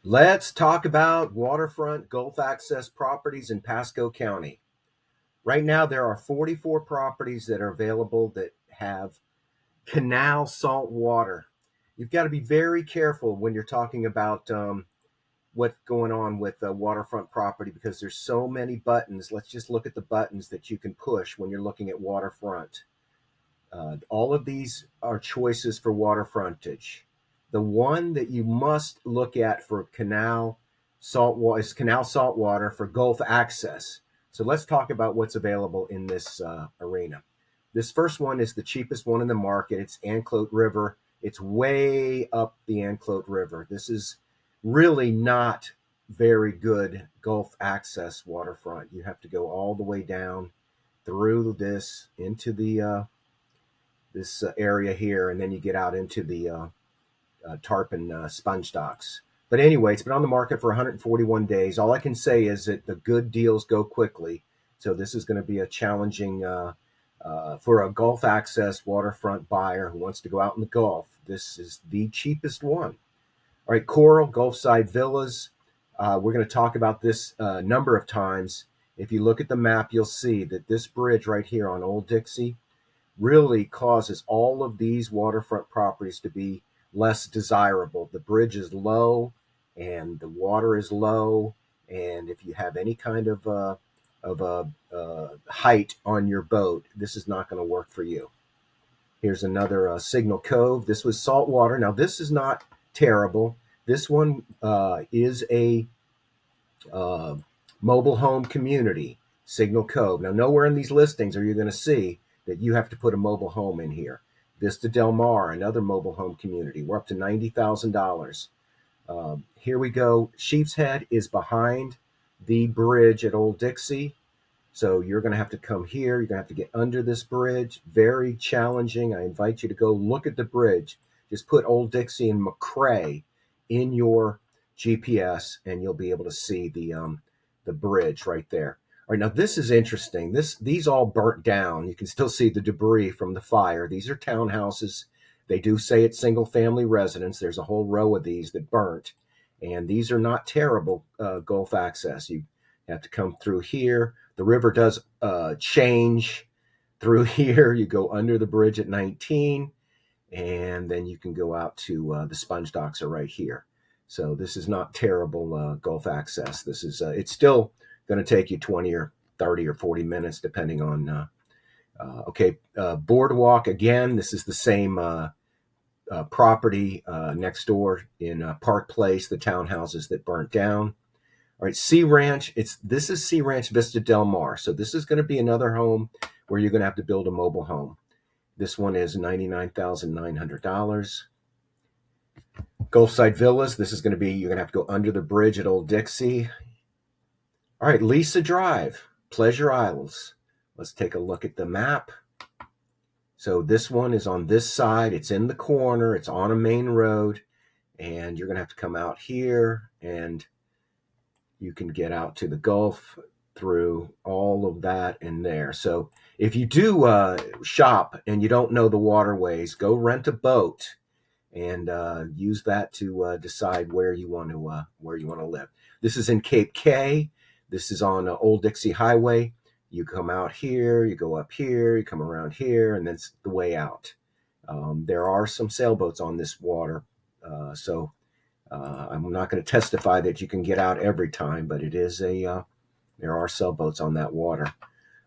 Let's talk about waterfront Gulf access properties in Pasco County. Right now, there are 44 properties that are available that have canal salt water. You've got to be very careful when you're talking about what's going on with waterfront property because there's so many buttons. Let's just look at the buttons that you can push when you're looking at waterfront. All of these are choices for water frontage. The one that you must look at for canal salt water is canal salt water for Gulf access. So let's talk about what's available in this arena. This first one is the cheapest one in the market. It's Enclote River. It's way up the Enclote River. This is really not very good Gulf access waterfront. You have to go all the way down through this into the this area here, and then you get out into the tarpon sponge docks. But anyway, it's been on the market for 141 days. All I can say is that the good deals go quickly. So this is going to be a challenging for a Gulf access waterfront buyer who wants to go out in the Gulf. This is the cheapest one. All right, Coral Gulfside Villas. We're going to talk about this a number of times. If you look at the map, you'll see that this bridge right here on Old Dixie really causes all of these waterfront properties to be less desirable. The bridge is low and the water is low. And if you have any kind of height on your boat, this is not going to work for you. Here's another Signal Cove. This was saltwater. Now, this is not terrible. This one is a mobile home community, Signal Cove. Now, nowhere in these listings are you going to see that you have to put a mobile home in here. Vista Del Mar, another mobile home community. We're up to $90,000. Here we go. Sheep's Head is behind the bridge at Old Dixie. So you're going to have to come here. You're going to have to get under this bridge. Very challenging. I invite you to go look at the bridge. Just put Old Dixie and McCrae in your GPS, and you'll be able to see the bridge right there. All right, now this is interesting. These all burnt down. You can still see the debris from the fire. These are townhouses. They do say it's single-family residence. There's a whole row of these that burnt, and these are not terrible Gulf access. You have to come through here. The river does change through here. You go under the bridge at 19, and then you can go out to the sponge docks are right here. So this is not terrible Gulf access. This is it's still going to take you 20 or 30 or 40 minutes, depending on. Boardwalk again. This is the same property next door in Park Place, the townhouses that burnt down. All right, Sea Ranch. This is Sea Ranch Vista Del Mar. So this is going to be another home where you're going to have to build a mobile home. This one is $99,900. Gulfside Villas. This is going to be, you're going to have to go under the bridge at Old Dixie. All right, Lisa Drive, Pleasure Isles. Let's take a look at the map. So this one is on this side. It's in the corner. It's on a main road. And you're going to have to come out here, and you can get out to the Gulf through all of that in there. So if you do shop and you don't know the waterways, go rent a boat and use that to decide where you want to live. This is in Cape Cay. This is on Old Dixie Highway. You come out here, you go up here, you come around here, and that's the way out. There are some sailboats on this water, so I'm not going to testify that you can get out every time, but it is there are sailboats on that water.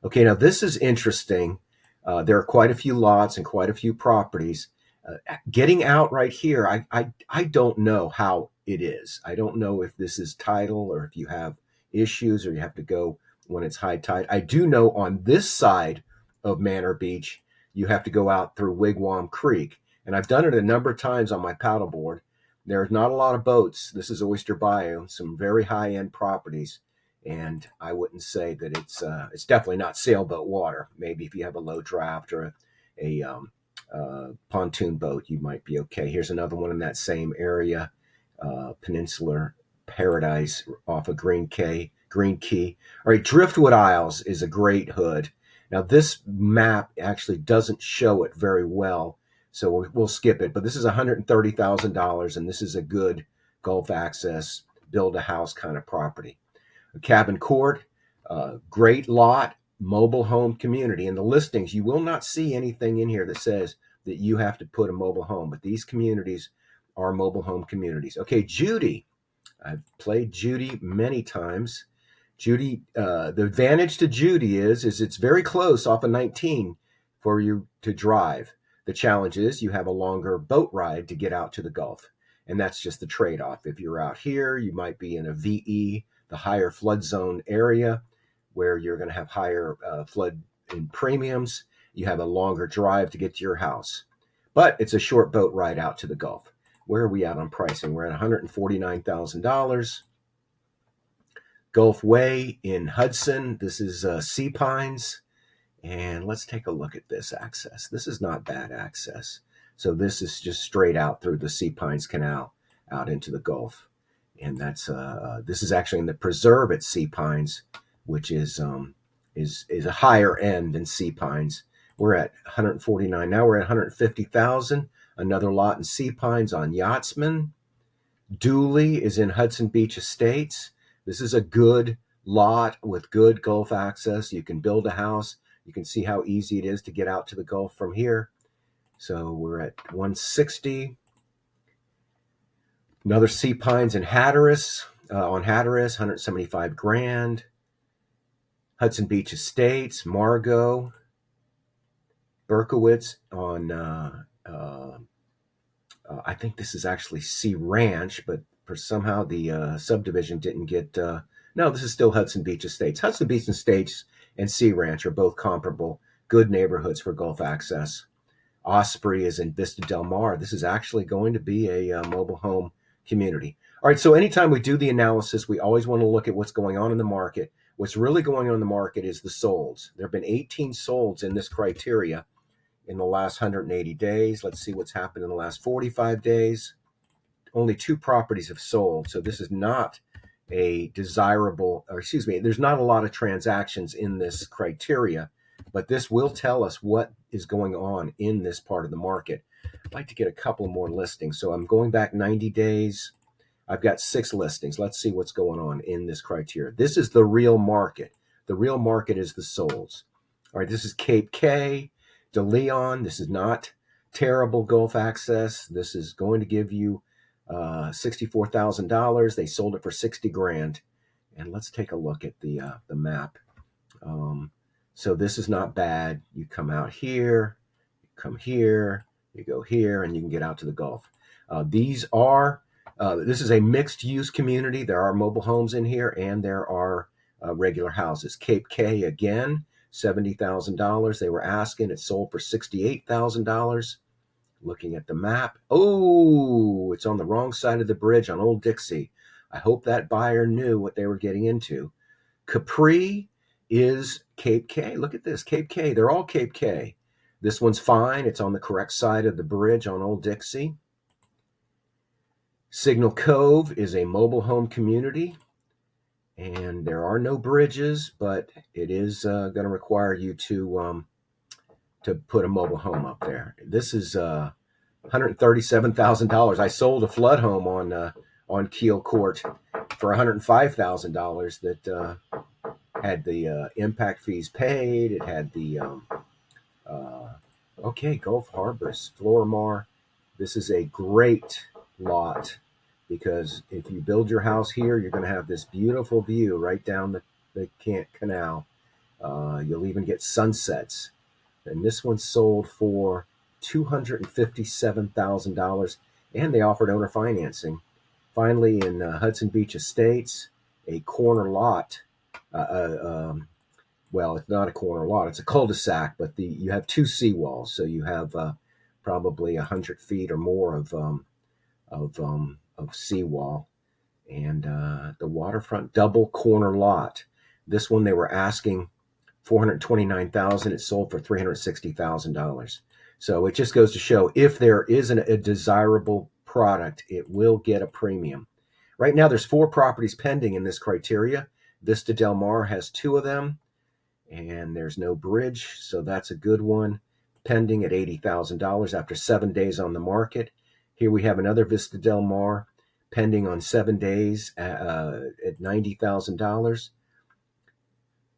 Okay, now this is interesting. There are quite a few lots and quite a few properties. Getting out right here, I don't know how it is. I don't know if this is tidal or if you have issues or you have to go when it's high tide. I do know on this side of Manor Beach, you have to go out through Wigwam Creek. And I've done it a number of times on my paddleboard. There's not a lot of boats. This is Oyster Bayou, some very high-end properties. And I wouldn't say that it's definitely not sailboat water. Maybe if you have a low draft or a pontoon boat, you might be okay. Here's another one in that same area, Peninsular Paradise off of Green Key. All right, Driftwood Isles is a great hood. Now, this map actually doesn't show it very well, so we'll skip it. But this is $130,000, and this is a good Gulf access, build a house kind of property. A cabin court, great lot, mobile home community. In the listings, you will not see anything in here that says that you have to put a mobile home, but these communities are mobile home communities. Okay, Judy. I've played Judy many times. Judy, the advantage to Judy is it's very close off of 19 for you to drive. The challenge is you have a longer boat ride to get out to the Gulf. And that's just the trade-off. If you're out here, you might be in a VE, the higher flood zone area, where you're going to have higher flood in premiums. You have a longer drive to get to your house. But it's a short boat ride out to the Gulf. Where are we at on pricing? We're at $149,000. Gulf Way in Hudson. This is Sea Pines. And let's take a look at this access. This is not bad access. So this is just straight out through the Sea Pines Canal out into the Gulf. And that's this is actually in the preserve at Sea Pines, which is a higher end than Sea Pines. We're at 149. Now we're at 150,000. Another lot in Sea Pines on Yachtsman. Dooley is in Hudson Beach Estates. This is a good lot with good Gulf access. You can build a house. You can see how easy it is to get out to the Gulf from here. So we're at 160. Another Sea Pines in Hatteras, on Hatteras, 175 grand. Hudson Beach Estates, Margot, Berkowitz on, I think this is actually Sea Ranch, but for somehow the subdivision didn't get, no, this is still Hudson Beach Estates. Hudson Beach Estates and Sea Ranch are both comparable, good neighborhoods for Gulf access. Osprey is in Vista Del Mar. This is actually going to be a mobile home community. All right, so anytime we do the analysis, we always want to look at what's going on in the market. What's really going on in the market is the solds. There have been 18 solds in this criteria in the last 180 days. Let's see what's happened in the last 45 days. Only 2 properties have sold, so this is not a desirable, or excuse me, there's not a lot of transactions in this criteria, but this will tell us what is going on in this part of the market. I'd like to get a couple more listings. So I'm going back 90 days. I've got 6 listings. Let's see what's going on in this criteria. This is the real market. The real market is the solds. All right, this is Cape K, De Leon. This is not terrible Gulf access. This is going to give you $64,000. They sold it for 60 grand. And let's take a look at the map. So this is not bad. You come out here, you come here, you go here, and you can get out to the Gulf. This is a mixed use community. There are mobile homes in here and there are regular houses. Cape K again, $70,000. They were asking. It sold for $68,000. Looking at the map. Oh, it's on the wrong side of the bridge on Old Dixie. I hope that buyer knew what they were getting into. Capri is Cape K. Look at this, Cape K. They're all Cape K. This one's fine. It's on the correct side of the bridge on Old Dixie. Signal Cove is a mobile home community, and there are no bridges, but it is going to require you to put a mobile home up there. This is $137,000. I sold a flood home on Keel Court for $105,000 that had the impact fees paid. It had the Gulf Harbors, Florimar. This is a great lot because if you build your house here, you're going to have this beautiful view right down the canal. You'll even get sunsets. And this one sold for $257,000, and they offered owner financing. Finally, in Hudson Beach Estates, a corner lot. Well, it's not a corner lot; it's a cul-de-sac. But you have 2 seawalls, so you have probably 100 feet or more of seawall, and the waterfront double corner lot. This one they were asking $429,000. It sold for $360,000. So it just goes to show if there isn't a desirable product, it will get a premium. Right now, there's 4 properties pending in this criteria. Vista Del Mar has 2 of them, and there's no bridge, so that's a good one. Pending at $80,000 after 7 days on the market. Here we have another Vista Del Mar pending on 7 days at $90,000.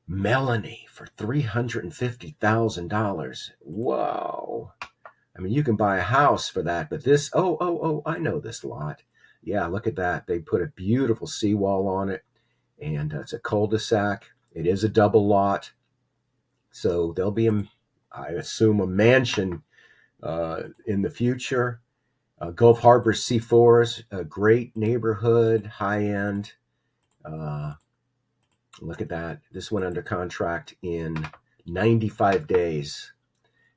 Melanie for $350,000. Whoa. I mean, you can buy a house for that, but this, I know this lot. Yeah, look at that. They put a beautiful seawall on it, and it's a cul-de-sac. It is a double lot. So there'll be, I assume, a mansion in the future. Gulf Harbor C4s, a great neighborhood, high-end. Look at that. This went under contract in 95 days.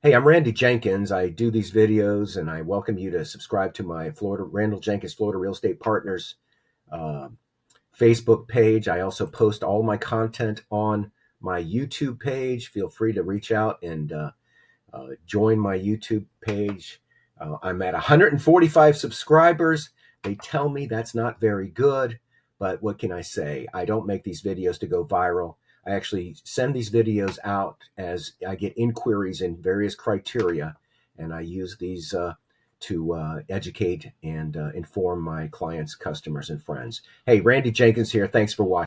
Hey, I'm Randy Jenkins. I do these videos, and I welcome you to subscribe to my Randal Jenkins Florida Real Estate Partners Facebook page. I also post all my content on my YouTube page. Feel free to reach out and join my YouTube page. I'm at 145 subscribers. They tell me that's not very good, but what can I say? I don't make these videos to go viral. I actually send these videos out as I get inquiries in various criteria, and I use these to educate and inform my clients, customers, and friends. Hey, Randy Jenkins here. Thanks for watching.